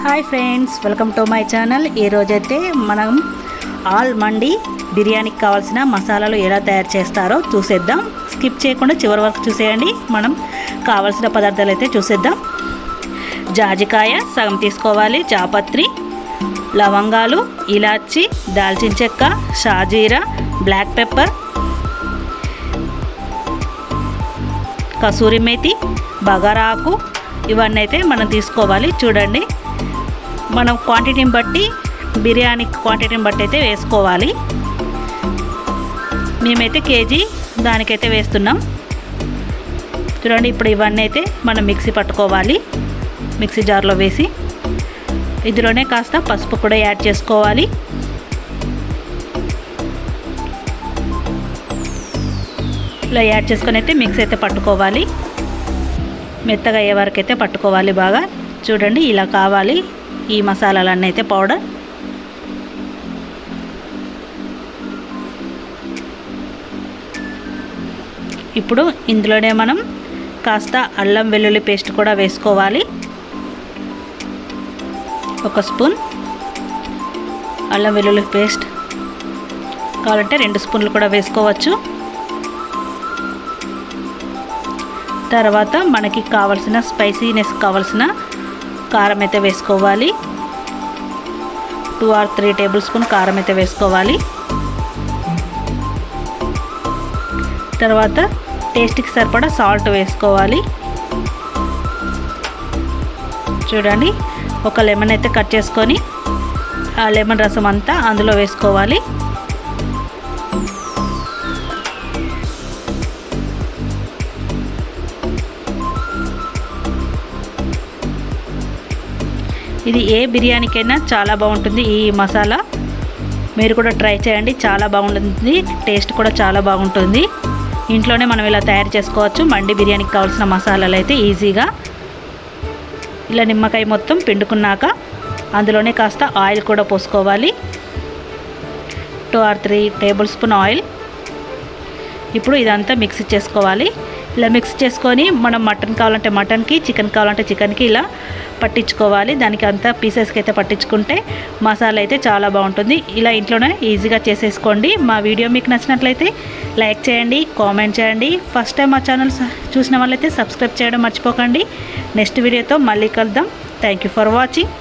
Hi friends, welcome to my channel. ఈరోజైతే మనం all మండి బిర్యానీకి కావాల్సిన మసాలాలు ఎలా తయారు చేస్తారో చూసేద్దాం. స్కిప్ చేయకుండా చివరి వరకు చూసేయండి. మనం కావాల్సిన పదార్థాలు అయితే చూసేద్దాం. జాజికాయ సగం తీసుకోవాలి, జాపత్రి, లవంగాలు, ఇలాచి, దాల్చిన చెక్క, షాజీరా, బ్లాక్ పెప్పర్, కసూరి మేతి, బగారాకు, ఇవన్నీ అయితే మనం తీసుకోవాలి. చూడండి, మనం క్వాంటిటీని బట్టి బిర్యానీ క్వాంటిటీని బట్టి అయితే వేసుకోవాలి. మేమైతే కేజీ దానికైతే వేస్తున్నాం. చూడండి, ఇప్పుడు ఇవన్నీ అయితే మనం మిక్సీ పట్టుకోవాలి. మిక్సీ జార్లో వేసి ఇందులోనే కాస్త పసుపు కూడా యాడ్ చేసుకోవాలి. ఇలా యాడ్ చేసుకొని అయితే మిక్సీ అయితే పట్టుకోవాలి. మెత్తగా అయ్యే వరకు అయితే పట్టుకోవాలి బాగా. చూడండి, ఇలా కావాలి ఈ మసాలాలన్నీ అయితే పౌడర్. ఇప్పుడు ఇందులోనే మనం కాస్త అల్లం వెల్లుల్లి పేస్ట్ కూడా వేసుకోవాలి. 1 స్పూన్ అల్లం వెల్లుల్లి పేస్ట్, కావాలంటే 2 స్పూన్లు కూడా వేసుకోవచ్చు. తర్వాత మనకి కావాల్సిన స్పైసీనెస్ కావాల్సిన కారం అయితే వేసుకోవాలి. 2 or 3 టేబుల్ స్పూన్ కారం అయితే వేసుకోవాలి. తర్వాత టేస్ట్కి సరిపడా సాల్ట్ వేసుకోవాలి. చూడండి, ఒక లెమన్ అయితే కట్ చేసుకొని ఆ లెమన్ రసం అంతా అందులో వేసుకోవాలి. ఇది ఏ బిర్యానీకైనా చాలా బాగుంటుంది. ఈ మసాలా మీరు కూడా ట్రై చేయండి, చాలా బాగుంటుంది. టేస్ట్ కూడా చాలా బాగుంటుంది. ఇంట్లోనే మనం ఇలా తయారు చేసుకోవచ్చు. మండి బిర్యానీకి కావాల్సిన మసాలాలు అయితే ఈజీగా. ఇలా నిమ్మకాయ మొత్తం పిండుకున్నాక అందులోనే కాస్త ఆయిల్ కూడా పోసుకోవాలి. 2 or 3 టేబుల్ స్పూన్ ఆయిల్. ఇప్పుడు ఇదంతా మిక్స్ చేసుకోవాలి. ఇలా మిక్స్ చేసుకొని మనం మటన్ కావాలంటే మటన్కి, చికెన్ కావాలంటే చికెన్కి ఇలా పట్టించుకోవాలి. దానికి అంతా పీసెస్కి అయితే పట్టించుకుంటే మసాలా అయితే చాలా బాగుంటుంది. ఇలా ఇంట్లోనే ఈజీగా చేసేసుకోండి. మా వీడియో మీకు నచ్చినట్లయితే లైక్ చేయండి, కామెంట్ చేయండి. ఫస్ట్ టైం మా ఛానల్ చూసిన వాళ్ళైతే సబ్స్క్రైబ్ చేయడం మర్చిపోకండి. నెక్స్ట్ వీడియోతో మళ్ళీ కలుద్దాం. Thank you for watching.